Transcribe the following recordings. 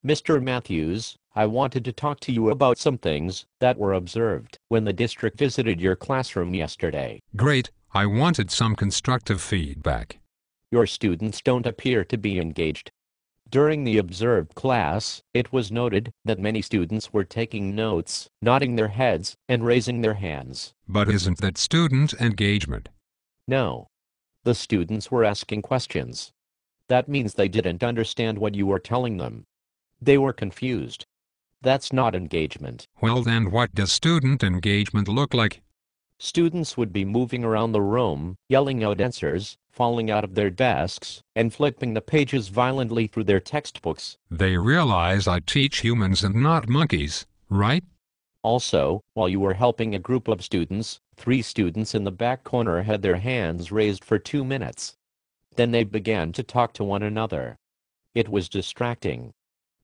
Mr. Matthews, I wanted to talk to you about some things that were observed when the district visited your classroom yesterday. Great, I wanted some constructive feedback. Your students don't appear to be engaged. During the observed class, it was noted that many students were taking notes, nodding their heads, and raising their hands. But isn't that student engagement? No. The students were asking questions. That means they didn't understand what you were telling them. They were confused. That's not engagement. Well then, what does student engagement look like? Students would be moving around the room, yelling out answers, falling out of their desks, and flipping the pages violently through their textbooks. They realize I teach humans and not monkeys, right? Also, while you were helping a group of students, 3 students in the back corner had their hands raised for 2 minutes. Then they began to talk to one another. It was distracting.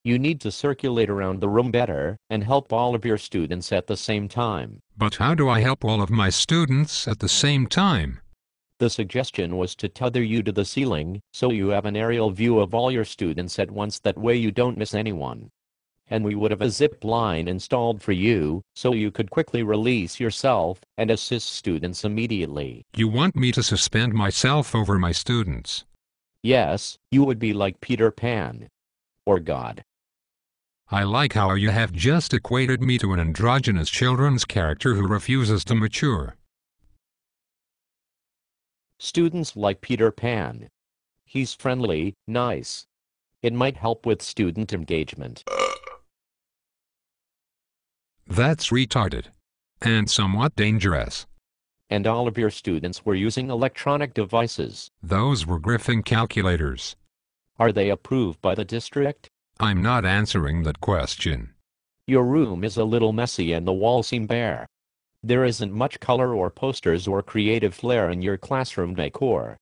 You need to circulate around the room better and help all of your students at the same time. But how do I help all of my students at the same time? The suggestion was to tether you to the ceiling, so you have an aerial view of all your students at once. That way you don't miss anyone. And we would have a zip line installed for you, so you could quickly release yourself and assist students immediately. You want me to suspend myself over my students? Yes, you would be like Peter Pan. Or God. I like how you have just equated me to an androgynous children's character who refuses to mature. Students like Peter Pan. He's friendly, nice. It might help with student engagement. That's retarded. And somewhat dangerous. And all of your students were using electronic devices. Those were Griffin calculators. Are they approved by the district? I'm not answering that question. Your room is a little messy and the walls seem bare. There isn't much color or posters or creative flair in your classroom decor.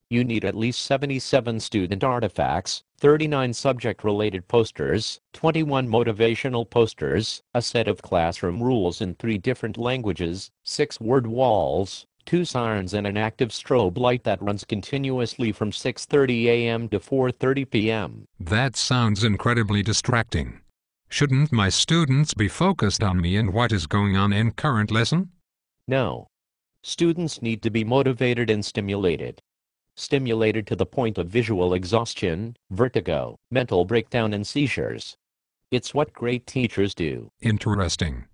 You need at least 77 student artifacts, 39 subject-related posters, 21 motivational posters, a set of classroom rules in 3 different languages, 6 word walls, 2 sirens and an active strobe light that runs continuously from 6:30 a.m. to 4:30 p.m. That sounds incredibly distracting. Shouldn't my students be focused on me and what is going on in current lesson? No. Students need to be motivated and stimulated. Stimulated to the point of visual exhaustion, vertigo, mental breakdown and seizures. It's what great teachers do. Interesting.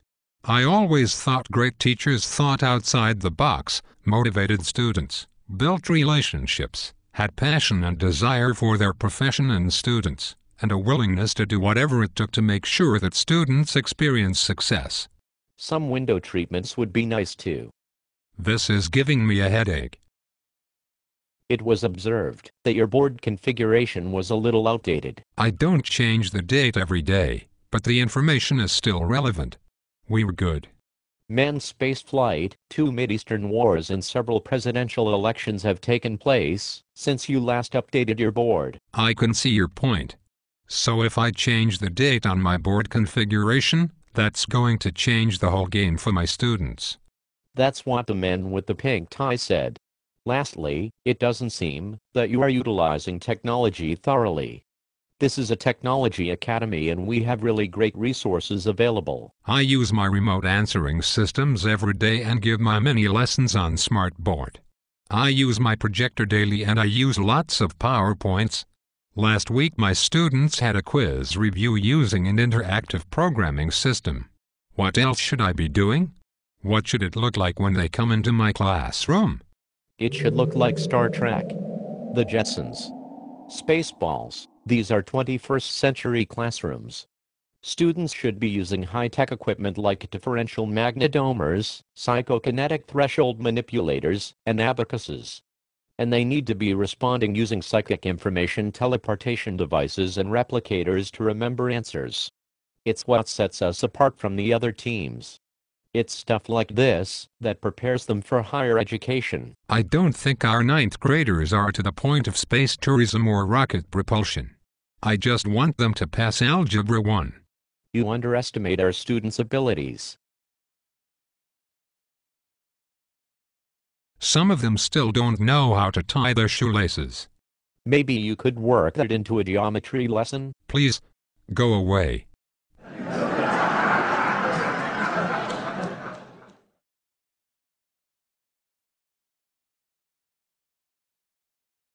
I always thought great teachers thought outside the box, motivated students, built relationships, had passion and desire for their profession and students, and a willingness to do whatever it took to make sure that students experience success. Some window treatments would be nice too. This is giving me a headache. It was observed that your board configuration was a little outdated. I don't change the date every day, but the information is still relevant. We were good. Manned space flight, 2 Mideastern wars and several presidential elections have taken place since you last updated your board. I can see your point. So if I change the date on my board configuration, that's going to change the whole game for my students. That's what the man with the pink tie said. Lastly, it doesn't seem that you are utilizing technology thoroughly. This is a technology academy and we have really great resources available. I use my remote answering systems every day and give my mini lessons on Smartboard. I use my projector daily and I use lots of PowerPoints. Last week my students had a quiz review using an interactive programming system. What else should I be doing? What should it look like when they come into my classroom? It should look like Star Trek. The Jetsons. Spaceballs. These are 21st century classrooms. Students should be using high-tech equipment like differential magnetometers, psychokinetic threshold manipulators, and abacuses. And they need to be responding using psychic information teleportation devices and replicators to remember answers. It's what sets us apart from the other teams. It's stuff like this that prepares them for higher education. I don't think our 9th graders are to the point of space tourism or rocket propulsion. I just want them to pass Algebra 1. You underestimate our students' abilities. Some of them still don't know how to tie their shoelaces. Maybe you could work that into a geometry lesson? Please, Go away.